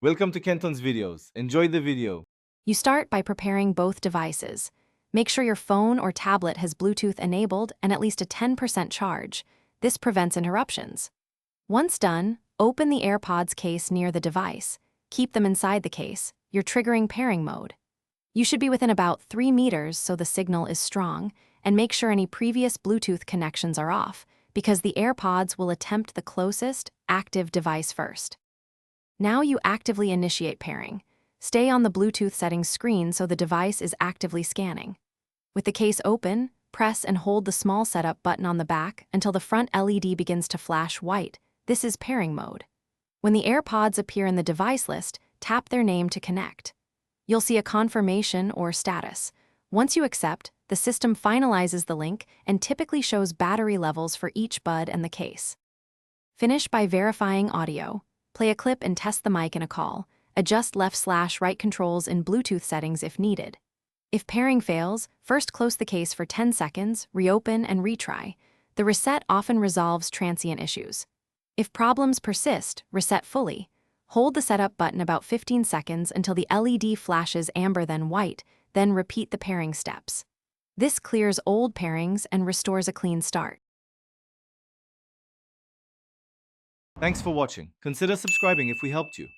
Welcome to Kenton's videos. Enjoy the video. You start by preparing both devices. Make sure your phone or tablet has Bluetooth enabled and at least a 10% charge. This prevents interruptions. Once done, open the AirPods case near the device. Keep them inside the case. You're triggering pairing mode. You should be within about 3 meters so the signal is strong, and make sure any previous Bluetooth connections are off, because the AirPods will attempt the closest, active device first. Now you actively initiate pairing. Stay on the Bluetooth settings screen so the device is actively scanning. With the case open, press and hold the small setup button on the back until the front LED begins to flash white. This is pairing mode. When the AirPods appear in the device list, tap their name to connect. You'll see a confirmation or status. Once you accept, the system finalizes the link and typically shows battery levels for each bud and the case. Finish by verifying audio. Play a clip and test the mic in a call. Adjust left/right controls in Bluetooth settings if needed. If pairing fails, first close the case for 10 seconds, reopen, and retry. The reset often resolves transient issues. If problems persist, reset fully. Hold the setup button about 15 seconds until the LED flashes amber then white, then repeat the pairing steps. This clears old pairings and restores a clean start. Thanks for watching. Consider subscribing if we helped you.